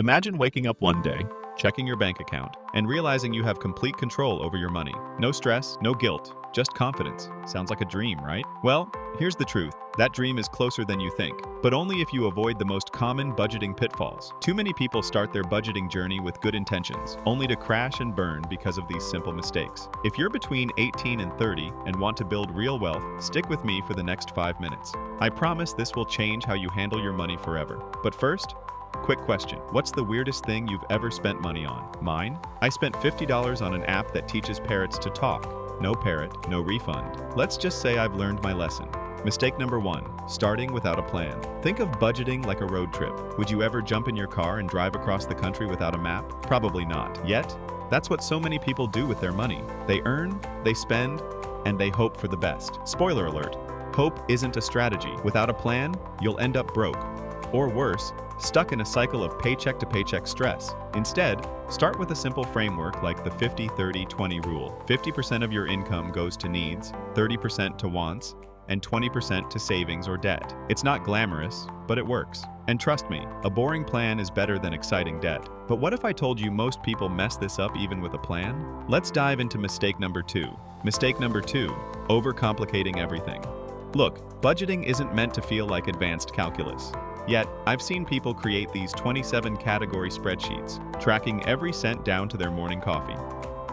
Imagine waking up one day, checking your bank account, and realizing you have complete control over your money. No stress, no guilt, just confidence. Sounds like a dream, right? Well, here's the truth. That dream is closer than you think, but only if you avoid the most common budgeting pitfalls. Too many people start their budgeting journey with good intentions, only to crash and burn because of these simple mistakes. If you're between 18 and 30 and want to build real wealth, stick with me for the next 5 minutes. I promise this will change how you handle your money forever. But first, quick question. What's the weirdest thing you've ever spent money on? Mine? I spent $50 on an app that teaches parrots to talk. No parrot, no refund. Let's just say I've learned my lesson. Mistake number 1, starting without a plan. Think of budgeting like a road trip. Would you ever jump in your car and drive across the country without a map? Probably not. Yet, that's what so many people do with their money. They earn, they spend, and they hope for the best. Spoiler alert, hope isn't a strategy. Without a plan, you'll end up broke. Or worse, stuck in a cycle of paycheck-to-paycheck stress. Instead, start with a simple framework like the 50-30-20 rule. 50% of your income goes to needs, 30% to wants, and 20% to savings or debt. It's not glamorous, but it works. And trust me, a boring plan is better than exciting debt. But what if I told you most people mess this up even with a plan? Let's dive into mistake number 2. Mistake number 2, overcomplicating everything. Look, budgeting isn't meant to feel like advanced calculus. Yet, I've seen people create these 27-category spreadsheets, tracking every cent down to their morning coffee.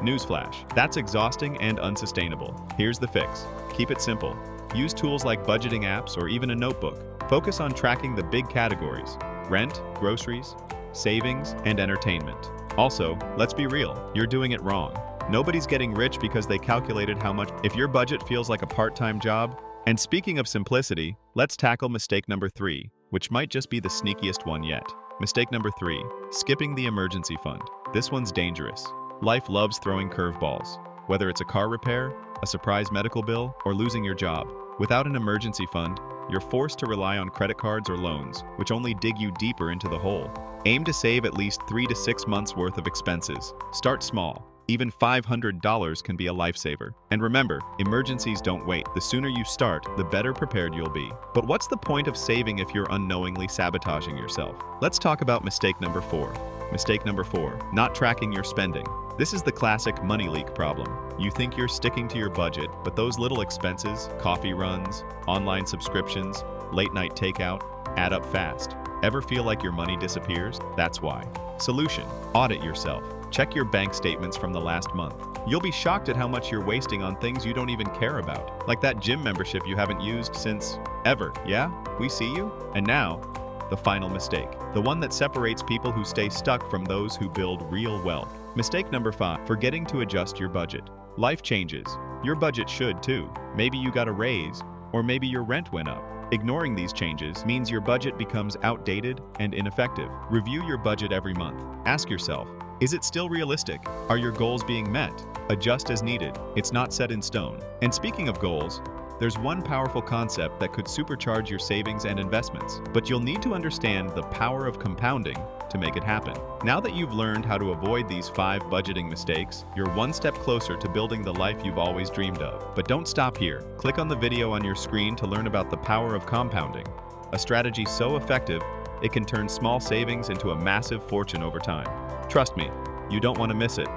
Newsflash, that's exhausting and unsustainable. Here's the fix. Keep it simple. Use tools like budgeting apps or even a notebook. Focus on tracking the big categories: rent, groceries, savings, and entertainment. Also, let's be real, you're doing it wrong. Nobody's getting rich because they calculated how much. If your budget feels like a part-time job. And speaking of simplicity, let's tackle mistake number 3, which might just be the sneakiest one yet. Mistake number 3, skipping the emergency fund. This one's dangerous. Life loves throwing curveballs, whether it's a car repair, a surprise medical bill, or losing your job. Without an emergency fund, you're forced to rely on credit cards or loans, which only dig you deeper into the hole. Aim to save at least 3 to 6 months worth of expenses. Start small. Even $500 can be a lifesaver. And remember, emergencies don't wait. The sooner you start, the better prepared you'll be. But what's the point of saving if you're unknowingly sabotaging yourself? Let's talk about mistake number 4. Mistake number 4, not tracking your spending. This is the classic money leak problem. You think you're sticking to your budget, but those little expenses, coffee runs, online subscriptions, late night takeout, add up fast. Ever feel like your money disappears? That's why. Solution: audit yourself. Check your bank statements from the last month. You'll be shocked at how much you're wasting on things you don't even care about. Like that gym membership you haven't used since ever. Yeah? We see you? And now, the final mistake. The one that separates people who stay stuck from those who build real wealth. Mistake number 5, forgetting to adjust your budget. Life changes. Your budget should too. Maybe you got a raise, or maybe your rent went up. Ignoring these changes means your budget becomes outdated and ineffective. Review your budget every month. Ask yourself, is it still realistic? Are your goals being met? Adjust as needed. It's not set in stone. And speaking of goals, there's one powerful concept that could supercharge your savings and investments, but you'll need to understand the power of compounding to make it happen. Now that you've learned how to avoid these 5 budgeting mistakes, you're one step closer to building the life you've always dreamed of. But don't stop here. Click on the video on your screen to learn about the power of compounding, a strategy so effective it can turn small savings into a massive fortune over time. Trust me, you don't want to miss it.